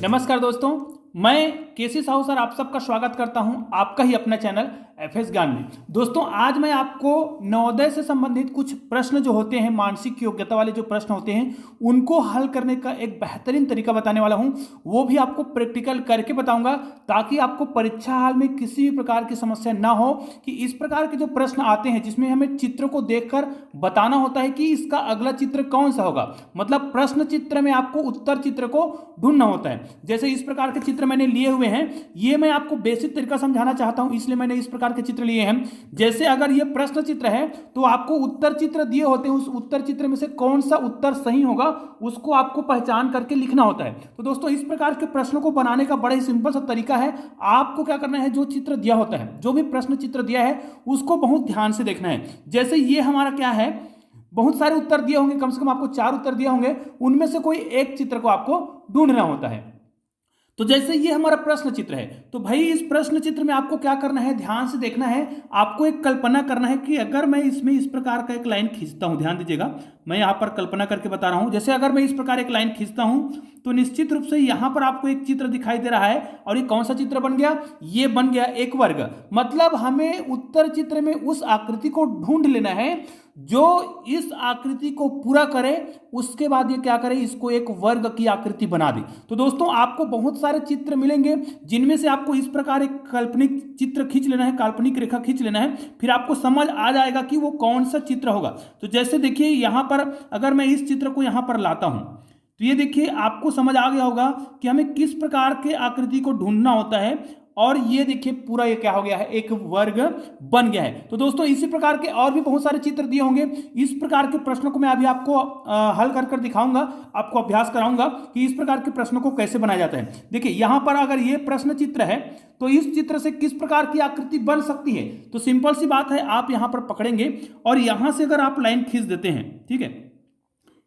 नमस्कार दोस्तों, मैं केसी साहू सर आप सबका स्वागत करता हूं आपका ही अपना चैनल एफएस ज्ञान में। दोस्तों, आज मैं आपको नवोदय से संबंधित कुछ प्रश्न जो होते हैं, मानसिक योग्यता वाले जो प्रश्न होते हैं, उनको हल करने का एक बेहतरीन तरीका बताने वाला हूं। वो भी आपको प्रैक्टिकल करके बताऊंगा ताकि आपको परीक्षा हाल में किसी भी प्रकार की समस्या ना हो कि इस प्रकार के जो प्रश्न आते हैं जिसमें हमें चित्र को देखकर बताना होता है कि इसका अगला चित्र कौन सा होगा। मतलब प्रश्न चित्र में आपको उत्तर चित्र को ढूंढना होता है। जैसे इस प्रकार के चित्र मैंने लिए हुए हैं, ये मैं आपको बेसिक तरीका समझाना चाहता हूं, इसलिए मैंने इस प्रकार के चित्र लिए हैं। जैसे अगर ये प्रश्न चित्र है तो आपको उत्तर चित्र दिए होते हैं, उस उत्तर चित्र में से कौन सा उत्तर सही होगा उसको आपको पहचान करके लिखना होता है। तो दोस्तों, इस प्रकार के प्रश्नों को बनाने का बड़ा ही सिंपल सा तरीका है। आपको क्या करना है, जो चित्र दिया होता है, जो भी प्रश्न चित्र दिया है उसको बहुत ध्यान से देखना है। जैसे ये हमारा क्या है, बहुत सारे उत्तर दिए होंगे, कम से कम आपको 4 उत्तर दिए होंगे, उनमें से कोई एक चित्र को आपको ढूंढना होता है। तो जैसे ये हमारा प्रश्न चित्र है, तो भाई इस प्रश्न चित्र में आपको क्या करना है, ध्यान से देखना है। आपको एक कल्पना करना है कि अगर मैं इसमें इस प्रकार का एक लाइन खींचता हूं, ध्यान दीजिएगा, मैं यहां पर कल्पना करके बता रहा हूं। जैसे अगर मैं इस प्रकार एक लाइन खींचता हूं तो निश्चित रूप से यहां पर आपको एक चित्र दिखाई दे रहा है, और ये कौन सा चित्र बन गया, ये बन गया एक वर्ग। मतलब हमें उत्तर चित्र में उस आकृति को ढूंढ लेना है जो इस आकृति को पूरा करे, उसके बाद ये क्या करे, इसको एक वर्ग की आकृति बना दे। तो दोस्तों, आपको बहुत सारे चित्र मिलेंगे जिनमें से आपको इस प्रकार एक काल्पनिक चित्र खींच लेना है, काल्पनिक रेखा खींच लेना है, फिर आपको समझ आ जाएगा कि वो कौन सा चित्र होगा। तो जैसे देखिए यहां पर अगर मैं इस चित्र को यहां पर लाता हूं तो ये देखिए आपको समझ आ गया होगा कि हमें किस प्रकार के आकृति को ढूंढना होता है, और ये देखिए पूरा ये क्या हो गया है, एक वर्ग बन गया है। तो दोस्तों, इसी प्रकार के और भी बहुत सारे चित्र दिए होंगे। इस प्रकार के प्रश्नों को मैं अभी आपको हल कर दिखाऊंगा, आपको अभ्यास कराऊंगा कि इस प्रकार के प्रश्नों को कैसे बनाया जाता है। देखिए यहां पर अगर ये प्रश्न चित्र है तो इस चित्र से किस प्रकार की आकृति बन सकती है। तो सिंपल सी बात है, आप यहां पर पकड़ेंगे और यहां से अगर आप लाइन खींच देते हैं, ठीक है,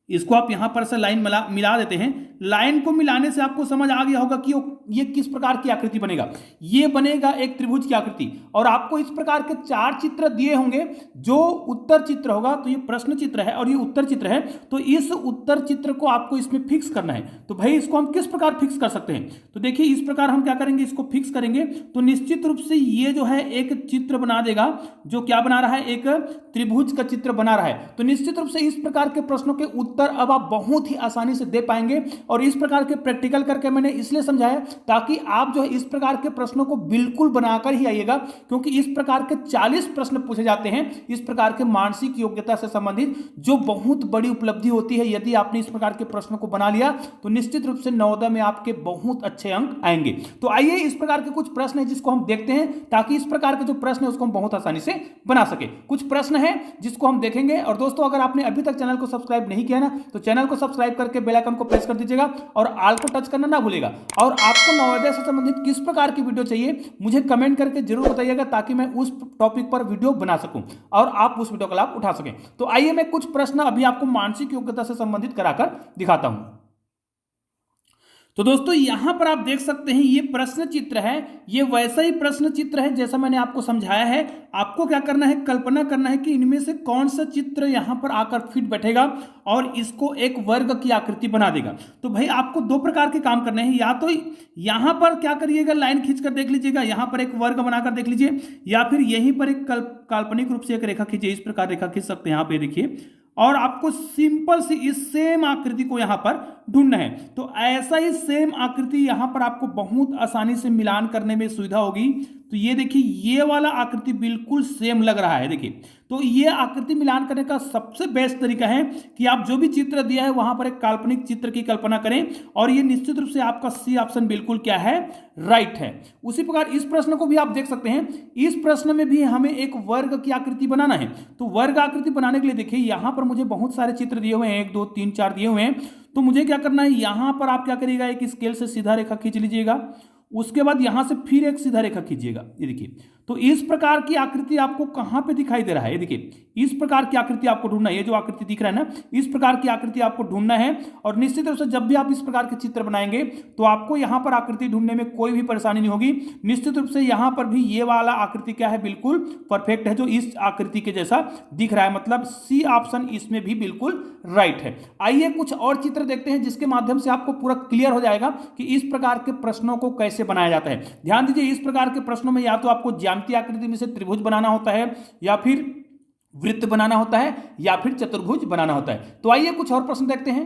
इसको आप यहां पर से लाइन मिला देते हैं। लाइन को मिलाने से आपको समझ आ गया होगा कि ये किस प्रकार की आकृति बनेगा। ये बनेगा एक त्रिभुज की आकृति, और आपको इस प्रकार के 4 चित्र दिए होंगे। जो उत्तर चित्र होगा, तो ये प्रश्न चित्र है और ये उत्तर चित्र है, तो इस उत्तर चित्र को आपको इसमें फिक्स करना है। तो भाई इसको हम किस प्रकार फिक्स कर सकते हैं, तो देखिए इस प्रकार हम क्या करेंगे, इसको फिक्स करेंगे तो निश्चित रूप से ये जो है एक चित्र बना देगा, जो क्या बना रहा है, एक त्रिभुज का चित्र बना रहा है। तो निश्चित रूप से इस प्रकार के प्रश्नों के उत्तर अब आप बहुत ही आसानी से दे पाएंगे। और इस प्रकार के प्रैक्टिकल करके मैंने इसलिए समझाया ताकि आप जो है इस प्रकार के प्रश्नों को बिल्कुल बनाकर ही आइएगा, क्योंकि इस प्रकार के 40 प्रश्न पूछे जाते हैं इस प्रकार के मानसिक योग्यता से संबंधित, जो बहुत बड़ी उपलब्धि होती है। यदि आपने इस प्रकार के प्रश्नों को बना लिया तो निश्चित रूप से नवोदय में आपके बहुत अच्छे अंक आएंगे। तो आइए इस प्रकार के कुछ प्रश्न है जिसको हम देखते हैं, ताकि इस प्रकार के जो प्रश्न है उसको हम बहुत आसानी से बना सके। कुछ प्रश्न है जिसको हम देखेंगे। और दोस्तों, अगर आपने अभी तक चैनल को सब्सक्राइब नहीं किया ना, तो चैनल को सब्सक्राइब करके बेल आइकन को प्रेस कर दीजिएगा और ऑल को टच करना ना भूलिएगा। और आपको नवोदय से संबंधित किस प्रकार की वीडियो चाहिए मुझे कमेंट करके जरूर बताइएगा, ताकि मैं उस टॉपिक पर वीडियो बना सकूं और आप उस वीडियो का लाभ उठा सकें। तो आइए मैं कुछ प्रश्न अभी आपको मानसिक योग्यता से संबंधित कराकर दिखाता हूं। तो दोस्तों, यहां पर आप देख सकते हैं ये प्रश्न चित्र है, ये वैसा ही प्रश्न चित्र है जैसा मैंने आपको समझाया है। आपको क्या करना है, कल्पना करना है कि इनमें से कौन सा चित्र यहां पर आकर फिट बैठेगा और इसको एक वर्ग की आकृति बना देगा। तो भाई आपको 2 प्रकार के काम करने हैं। या तो यहां पर क्या करिएगा, लाइन खींचकर देख लीजिएगा, यहां पर एक वर्ग बनाकर देख लीजिए, या फिर यहीं पर एक काल्पनिक रूप से एक रेखा खींचिए। इस प्रकार रेखा खींच सकते हैं, यहां पे देखिए, और आपको सिंपल सी इस सेम आकृति को यहां पर ढूंढना है। तो ऐसा ही सेम आकृति यहां पर आपको बहुत आसानी से मिलान करने में सुविधा होगी। तो ये देखिए, ये वाला आकृति बिल्कुल सेम लग रहा है। देखिए, तो ये आकृति मिलान करने का सबसे बेस्ट तरीका है कि आप जो भी चित्र दिया है वहां पर एक काल्पनिक चित्र की कल्पना करें, और ये निश्चित रूप से आपका सी ऑप्शन बिल्कुल क्या है, राइट है। उसी प्रकार इस प्रश्न को भी आप देख सकते हैं। इस प्रश्न में भी हमें एक वर्ग की आकृति बनाना है। तो वर्ग आकृति बनाने के लिए देखिए, यहां पर मुझे बहुत सारे चित्र दिए हुए हैं, 1 2 3 4 दिए हुए हैं। तो मुझे क्या करना है, यहां पर आप क्या करिएगा, एक स्केल से सीधा रेखा खींच लीजिएगा, उसके बाद यहां से फिर एक सीधा रेखा खींचिएगा, ये देखिए। तो इस प्रकार की आकृति आपको कहां पे दिखाई दे रहा है, ये देखिए इस प्रकार की आकृति आपको ढूंढना है। ये जो आकृति दिख रहा है ना, इस प्रकार की आकृति आपको ढूंढना है। और निश्चित रूप से जब भी आप इस प्रकार के चित्र बनाएंगे तो आपको यहां पर आकृति ढूंढने में कोई भी परेशानी नहीं होगी। निश्चित रूप से यहां पर भी ये वाला आकृति क्या है, बिल्कुल परफेक्ट है, जो इस आकृति के जैसा दिख रहा है। मतलब सी ऑप्शन इसमें भी बिल्कुल राइट है। आइए कुछ और चित्र देखते हैं जिसके माध्यम से आपको पूरा क्लियर हो जाएगा कि इस प्रकार के प्रश्नों को कैसे बनाया जाता है। ध्यान दीजिए, इस प्रकार के प्रश्नों में या तो आपको ज्यामितीय आकृति में से त्रिभुज बनाना होता है, या फिर वृत्त बनाना होता है, या फिर चतुर्भुज बनाना होता है। तो आइए कुछ और प्रश्न देखते हैं।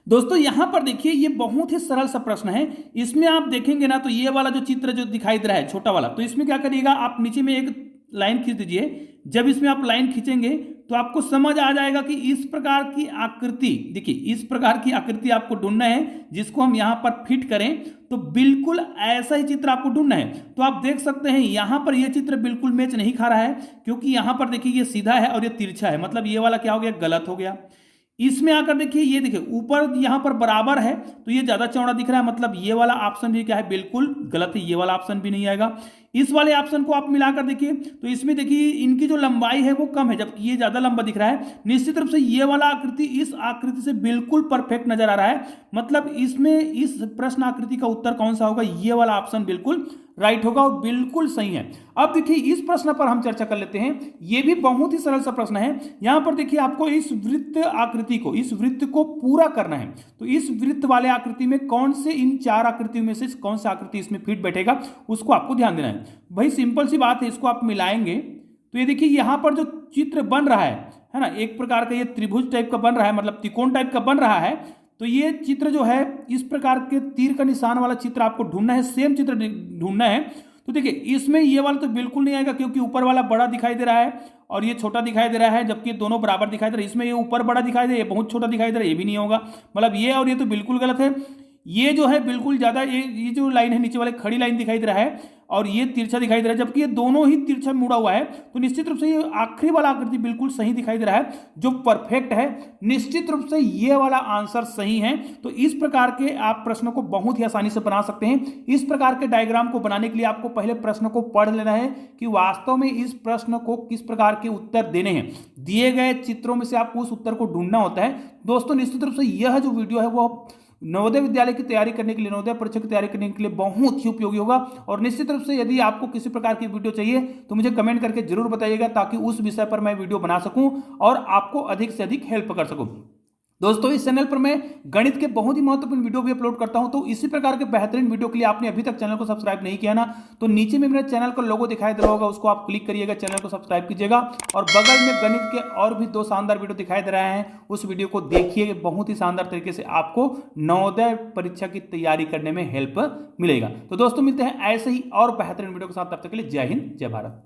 दोस्तों यहां पर देखिए, ये बहुत ही सरल सा प्रश्न है। इसमें आप देखेंगे ना, तो ये वाला जो चित्र जो दिखाई दे रहा है छोटा वाला, तो इसमें क्या करिएगा, आप नीचे में एक लाइन खींच दीजिए। जब इसमें आप लाइन खींचेंगे तो आपको समझ आ जाएगा कि इस प्रकार की आकृति, देखिए इस प्रकार की आकृति आपको ढूंढना है जिसको हम यहां पर फिट करें, तो बिल्कुल ऐसा ही चित्र आपको ढूंढना है। तो आप देख सकते हैं यहां पर यह चित्र बिल्कुल मैच नहीं खा रहा है, क्योंकि यहां पर देखिए ये सीधा है और ये तिरछा है, मतलब ये वाला क्या हो गया, गलत हो गया। इसमें आकर देखिए, ये देखिए ऊपर यहां पर बराबर है तो ये ज्यादा चौड़ा दिख रहा है, मतलब ये वाला ऑप्शन भी क्या है, बिल्कुल गलत है, ये वाला ऑप्शन भी नहीं आएगा। इस वाले ऑप्शन को आप मिलाकर देखिए, तो इसमें देखिए इनकी जो लंबाई है वो कम है, जबकि ये ज्यादा लंबा दिख रहा है। निश्चित रूप से ये वाला आकृति इस आकृति से बिल्कुल परफेक्ट नजर आ रहा है, मतलब इसमें इस प्रश्न आकृति का उत्तर कौन सा होगा, ये वाला ऑप्शन बिल्कुल राइट होगा और बिल्कुल सही है। अब देखिए इस प्रश्न पर हम चर्चा कर लेते हैं। यह भी बहुत ही सरल सा प्रश्न है। यहां पर देखिए आपको इस वृत्त आकृति को, इस वृत्त को पूरा करना है। तो इस वृत्त वाले आकृति में कौन से इन चार आकृतियों में से कौन सा आकृति इसमें फिट बैठेगा, उसको आपको ध्यान देना है। भाई सिंपल सी बात है, इसको आप मिलाएंगे तो ये देखिए यहां पर जो चित्र बन रहा है ना, एक प्रकार का ये त्रिभुज टाइप का बन रहा है, मतलब त्रिकोण टाइप का बन रहा है। तो ये चित्र जो है, इस प्रकार के तीर का निशान वाला चित्र आपको ढूंढना है, सेम चित्र ढूंढना है। तो देखिए इसमें ये वाला तो बिल्कुल नहीं आएगा, क्योंकि ऊपर वाला बड़ा दिखाई दे रहा है और ये छोटा दिखाई दे रहा है, जबकि दोनों बराबर दिखाई दे रहे हैं। इसमें ये ऊपर बड़ा दिखाई दे रहा है, ये बहुत छोटा दिखाई दे रहा है, ये भी नहीं होगा। मतलब ये और ये तो बिल्कुल गलत है। ये जो है बिल्कुल ज्यादा, ये जो लाइन है नीचे वाले खड़ी लाइन दिखाई दे रहा है, और ये तिरछा दिखाई दे रहा है, जबकि ये दोनों ही तिरछा मुड़ा हुआ है। तो निश्चित रूप से ये आखिरी वाला आकृति बिल्कुल सही दिखाई दे रहा है, जो परफेक्ट है। निश्चित रूप से ये वाला आंसर सही है। तो इस प्रकार के आप प्रश्नों को बहुत ही आसानी से बना सकते हैं। इस प्रकार के डायग्राम को बनाने के लिए आपको पहले प्रश्न को पढ़ लेना है कि वास्तव में इस प्रश्न को किस प्रकार के उत्तर देने हैं। दिए गए चित्रों में से आपको उस उत्तर को ढूंढना होता है। दोस्तों निश्चित रूप से यह जो वीडियो है वो नवोदय विद्यालय की तैयारी करने के लिए, नवोदय परीक्षा की तैयारी करने के लिए बहुत ही उपयोगी होगा। और निश्चित रूप से यदि आपको किसी प्रकार की वीडियो चाहिए तो मुझे कमेंट करके जरूर बताइएगा, ताकि उस विषय पर मैं वीडियो बना सकूं और आपको अधिक से अधिक हेल्प कर सकूं। दोस्तों इस चैनल पर मैं गणित के बहुत ही महत्वपूर्ण वीडियो भी अपलोड करता हूं, तो इसी प्रकार के बेहतरीन वीडियो के लिए आपने अभी तक चैनल को सब्सक्राइब नहीं किया ना, तो नीचे में मेरे चैनल का लोगो दिखाई दे रहा होगा, उसको आप क्लिक करिएगा, चैनल को सब्सक्राइब कीजिएगा। और बगल में गणित के और भी 2 शानदार वीडियो दिखाई दे रहे हैं, उस वीडियो को देखिए। बहुत ही शानदार तरीके से आपको नवोदय परीक्षा की तैयारी करने में हेल्प मिलेगा। तो दोस्तों मिलते हैं ऐसे ही और बेहतरीन वीडियो के साथ, तब तक के लिए जय हिंद, जय भारत।